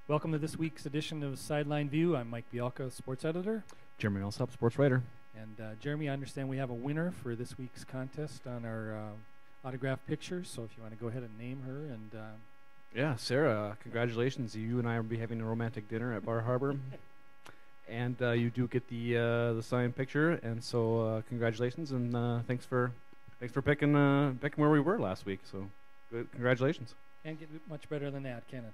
Welcome to this week's edition of Sideline View. I'm Mike Bialka, sports editor. Jeremy Millsop, sports writer. And Jeremy, I understand we have a winner for this week's contest on our autograph picture. So if you want to go ahead and name her. And yeah, Sarah, congratulations. You and I will be having a romantic dinner at Bar Harbor. And you do get the signed picture. And so congratulations, and thanks for picking where we were last week. So good, congratulations. Can't get much better than that, can it?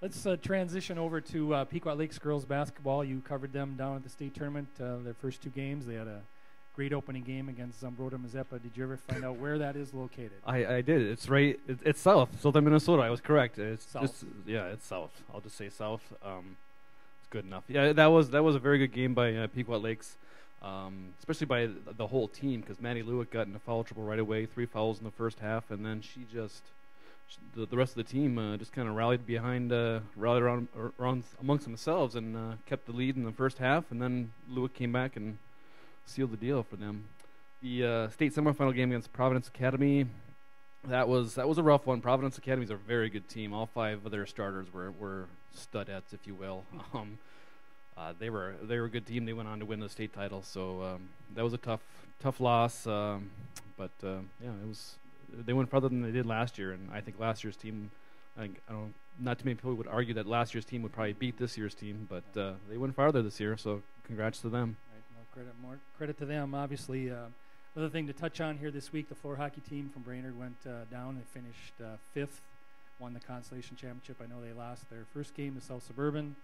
Let's transition over to Pequot Lakes girls basketball. You covered them down at the state tournament, their first two games. They had a great opening game against Zambroda Mazeppa. Did you ever find out where that is located? I did. It's right. It's south, southern Minnesota. I was correct. It's south. It's south. I'll just say south. It's good enough. Yeah, that was a very good game by Pequot Lakes, especially by the whole team, because Maddie Lewick got into foul trouble right away. 3 fouls in the first half, and then the rest of the team just kind of rallied around amongst themselves and kept the lead in the first half, and then Lewick came back and sealed the deal for them. The state semifinal game against Providence Academy, that was a rough one. Providence Academy is a very good team. All 5 of their starters were studettes, if you will. They were a good team. They went on to win the state title, so that was a tough loss. But yeah, it was. They went farther than they did last year, and I think last year's team, not too many people would argue that last year's team would probably beat this year's team, but they went farther this year, so congrats to them. Right, more credit to them, obviously. Another thing to touch on here this week, the floor hockey team from Brainerd went down. They finished 5th, won the Consolation Championship. I know they lost their first game to South Suburban,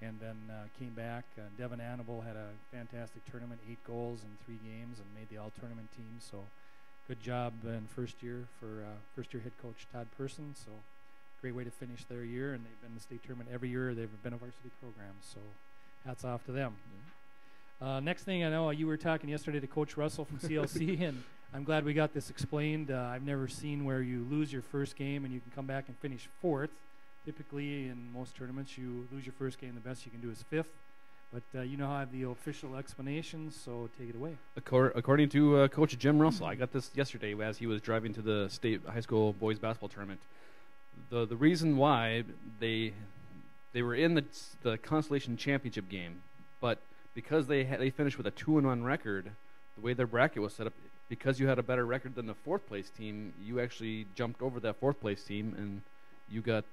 and then came back. Devin Annable had a fantastic tournament, 8 goals in 3 games, and made the all-tournament team, so good job in first year for first-year head coach Todd Person. So great way to finish their year, and they've been in the state tournament every year. They've been a varsity program, so hats off to them. Next thing I know, you were talking yesterday to Coach Russell from CLC, and I'm glad we got this explained. I've never seen where you lose your first game and you can come back and finish 4th. Typically, in most tournaments, you lose your first game. The best you can do is 5th. But you know how I have the official explanation, so take it away. According to Coach Jim Russell, I got this yesterday as he was driving to the state high school boys basketball tournament. The reason why they were in the Consolation Championship game, but because they finished with a 2-1 record, the way their bracket was set up, because you had a better record than the 4th place team, you actually jumped over that 4th place team, and you got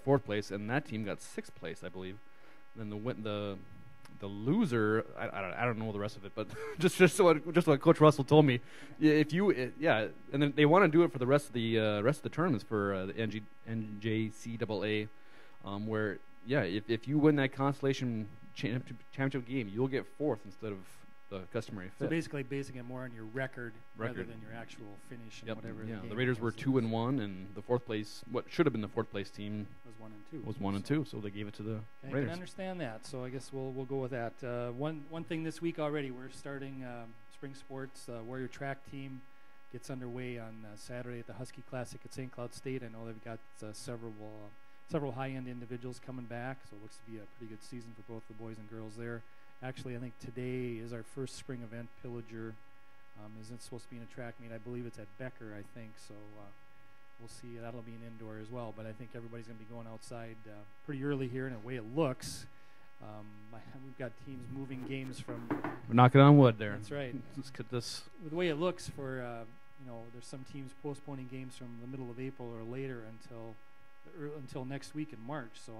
4th place, and that team got 6th place, I believe. Then the loser, I don't know the rest of it, but just what Coach Russell told me. And then they want to do it for the rest of the tournaments for the NJCAA, where if you win that Consolation Championship game, you'll get 4th instead of the customary 5th. So basically basing it more on your record rather than your actual finish and whatever. Yeah, the Raiders were 2-1, and the 4th place, what should have been the 4th place team, was 1 and 2. So they gave it to the Raiders. I can understand that. So I guess we'll go with that. One thing this week already, we're starting spring sports. Warrior track team gets underway on Saturday at the Husky Classic at St. Cloud State. I know they've got several high-end individuals coming back, so it looks to be a pretty good season for both the boys and girls there. Actually, I think today is our first spring event. Pillager isn't supposed to be in a track meet. I believe it's at Becker, I think. So we'll see. That'll be an indoor as well. But I think everybody's going to be going outside pretty early here. And the way it looks, we've got teams moving games from. We're knocking on wood there. That's right. Let's get this. The way it looks for, there's some teams postponing games from the middle of April or later until next week in March. So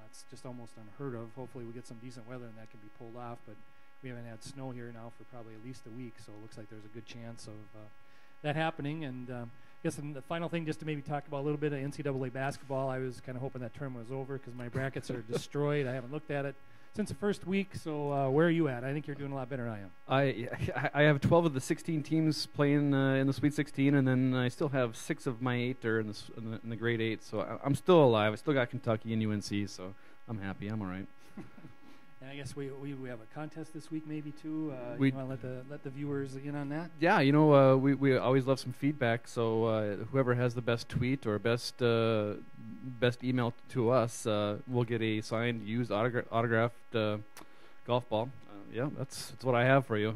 it's just almost unheard of. Hopefully we get some decent weather and that can be pulled off, but we haven't had snow here now for probably at least a week, so it looks like there's a good chance of that happening. And I guess the final thing, just to maybe talk about a little bit of NCAA basketball, I was kind of hoping that tournament was over because my brackets are destroyed. I haven't looked at it since the first week, so where are you at? I think you're doing a lot better than I am. I have 12 of the 16 teams playing in the Sweet 16, and then I still have 6 of my 8 are in the grade 8, so I'm still alive. I still got Kentucky and UNC, so I'm happy. I'm all right. And I guess we have a contest this week maybe too. You want to let the viewers in on that? Yeah, we always love some feedback. So whoever has the best tweet or best email to us will get a signed, used, autographed golf ball. Yeah, that's what I have for you.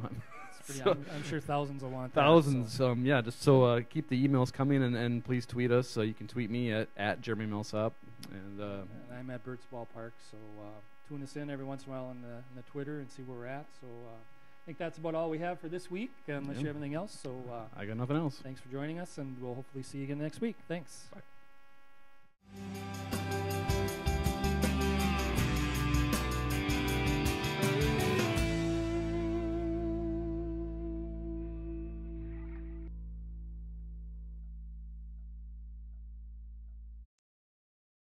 Yeah, I'm sure thousands will want thousands. that. Yeah, just so keep the emails coming, and please tweet us. So you can tweet me at Jeremy Millsop, and I'm at Bert's Ballpark. So tune us in every once in a while on the Twitter and see where we're at. So I think that's about all we have for this week, unless you have anything else. So I got nothing else. Thanks for joining us, and we'll hopefully see you again next week. Thanks. Bye.